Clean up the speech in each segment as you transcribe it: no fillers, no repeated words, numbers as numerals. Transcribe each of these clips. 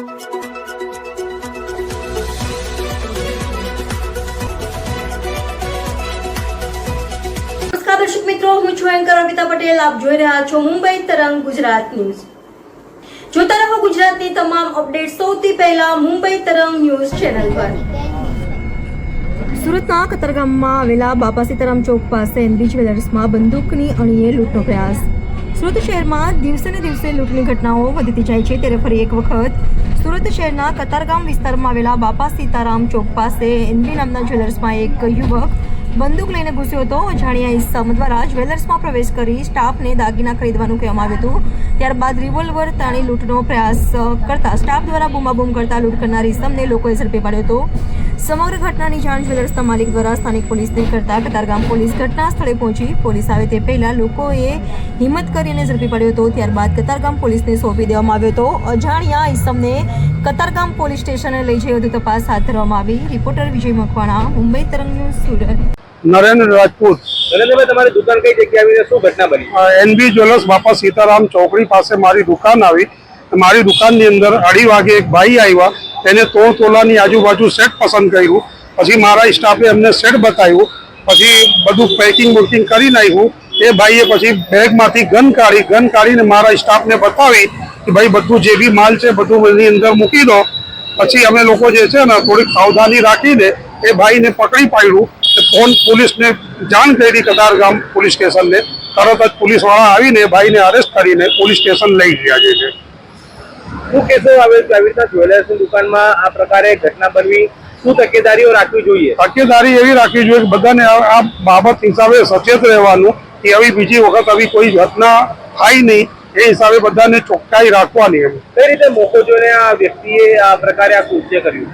દર્શક મિત્રો, હું છું એન્કર અમિતા પટેલ. આપ જોઈ રહ્યા છો મુંબઈ તરંગ ગુજરાત ન્યૂઝ. જોતા રહો ગુજરાતની તમામ અપડેટ સૌથી પહેલા મુંબઈ તરંગ ન્યૂઝ ચેનલ પર. સુરતના કતારગામમાં આવેલા બાપા સીતારામ ચોક પાસે એનબી જ્વેલર્સમાં બંદૂકની અણીએ લૂંટનો પ્રયાસ. સુરત શહેરમાં દિવસે ને દિવસે લૂંટની ઘટનાઓ વધતી જાય છે, ત્યારે ફરી એક વખત સુરત શહેરના કતારગામ વિસ્તારમાં આવેલા બાપા સીતારામ ચોક પાસે એનબી નામના જ્વેલર્સમાં એક યુવક બંદૂક લઈને ઘૂસ્યો હતો. અજાણ્યા ઇસમ દ્વારા જ્વેલર્સમાં પ્રવેશ કરી સ્ટાફને દાગીના ખરીદવાનું કહેવામાં આવ્યું હતું. ત્યારબાદ રિવોલ્વર તાણી લૂંટનો પ્રયાસ કરતા સ્ટાફ દ્વારા બૂમાબૂમ કરતા લૂંટ કરનાર ઇસમને લોકોએ ઝડપી પાડ્યો હતો. સમગ્ર ઘટનાની જાણ જ્વેલર્સના માલિક દ્વારા સ્થાનિક પોલીસને કરતા કતારગામ પોલીસ ઘટના સ્થળે પહોંચી પોલીસ આવે તે પહેલા લોકોએ હિંમત કરીને ઝડપી પાડ્યો હતો. ત્યારબાદ કતારગામ પોલીસને સોંપી દેવામાં આવ્યો હતો. અજાણ્યા ઇસમને કતારગામ પોલીસ સ્ટેશને લઈ જઈ વધુ તપાસ હાથ ધરવામાં આવી. રિપોર્ટર વિજય મકવાણા, મુંબઈ તરંગ ન્યૂઝ, સુરત. નરેન્દ્ર રાજપૂત. નરેન્દ્રભાઈ, તમારી દુકાન કઈ જગ્યાએ આવીને શું ઘટના બની? એનબી જ્વેલર્સ બાપા સીતારામ ચોકડી પાસે મારી દુકાન આવી. મારી દુકાનની અંદર 2:30 વાગે એક ભાઈ આવ્યા. તેને 3 તોલાની આજુબાજુ સેટ પસંદ કર્યું. પછી મારા સ્ટાફે એમને સેટ બતાવ્યું. પછી બધું પેકિંગ બુકિંગ કરી નાખ્યું. એ ભાઈએ પછી બેગમાંથી ગન કાઢીને મારા સ્ટાફને બતાવી કે ભાઈ બધું જે બી માલ છે બધું એની અંદર મૂકી દો. પછી અમે લોકો જે છે ને થોડીક સાવધાની રાખીને એ ભાઈને પકડી પાડ્યું. ફોન પોલીસને જાણ કરી કતારગામ પોલીસ સ્ટેશનને. તરત જ પોલીસવાળા આવીને ભાઈને અરેસ્ટ કરીને પોલીસ સ્ટેશન લઈ ગયા છે. શું કહેશો, આવી રીતના જ્વેલર્સની દુકાનમાં આ પ્રકારે ઘટના બનવી, શું તકેદારીઓ રાખવી જોઈએ? તકેદારી એવી રાખવી જોઈએ કે બધાને આ બાબત હિસાબે સચેત રહેવાનું કે આવી બીજી વખત આવી કોઈ ઘટના થાય નહીં. એ હિસાબે બધાને ચોખ્ખાઈ રાખવાની. એમ કઈ રીતે મોકો જોઈને આ વ્યક્તિએ આ પ્રકારે આ કૃત્ય કર્યું?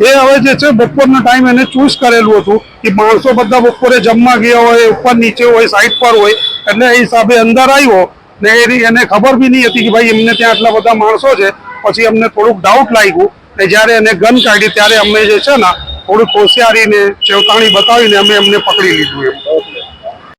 એ હવે જે છે બપોરના ટાઈમ એને ચૂઝ કરેલું હતું કે માણસો બધા બપોરે જમવા ગયા હોય, ઉપર નીચે હોય, સાઈડ પર હોય, એટલે એ હિસાબે અંદર આવ્યો ને એને ખબર બી નહીં હતી કે ભાઈ એમને ત્યાં આટલા બધા માણસો છે. પછી અમને થોડુંક ડાઉટ લાગ્યું ને જ્યારે એને ગન કાઢી ત્યારે અમે જે છે ને થોડુંક હોશિયારીને ચેતવણી બતાવીને અમે એમને પકડી લીધું. એમ